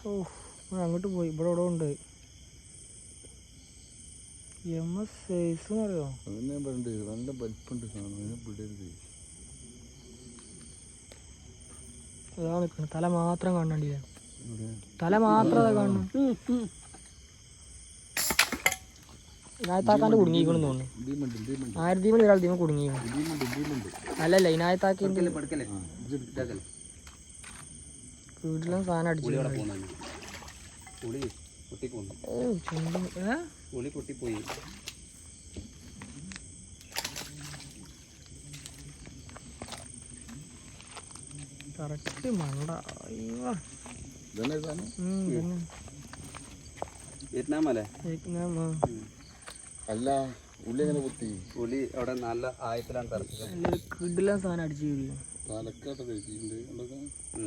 ഓ അങ്ങോട്ട് പോയി ഇവിടെ ഇവിടെ ഉണ്ട് സൈസ് അറിയോ അതിനെ പറഞ്ഞിട്ട് നല്ല വലിപ്പുണ്ട് സാധനം അതിനെ വിടരുത്. അതാ നിൽക്കണം തല മാത്രം കാണണ്ടി തല മാത്രം കാണണം. ഇനായത്താക്കാണ്ട് കുടുങ്ങിക്കണെന്ന് തോന്നുന്നു. 1000 ഒരാൾ ദീമ കുടുങ്ങിക്കണം. അല്ലല്ല ഇനായത്താക്കിന്റെ വീട്ടിലും സാധനം അടിച്ചു. കറക്റ്റ് മണ്ട. അല്ല ഉള്ളി എങ്ങനെ കുത്തി? ഉള്ളി അവിടെ നല്ല ആയത്തിലാണ് കിടിലൻ സാധനം അടിച്ചു തലക്കാട്ട് കഴിച്ചിട്ടുണ്ട്.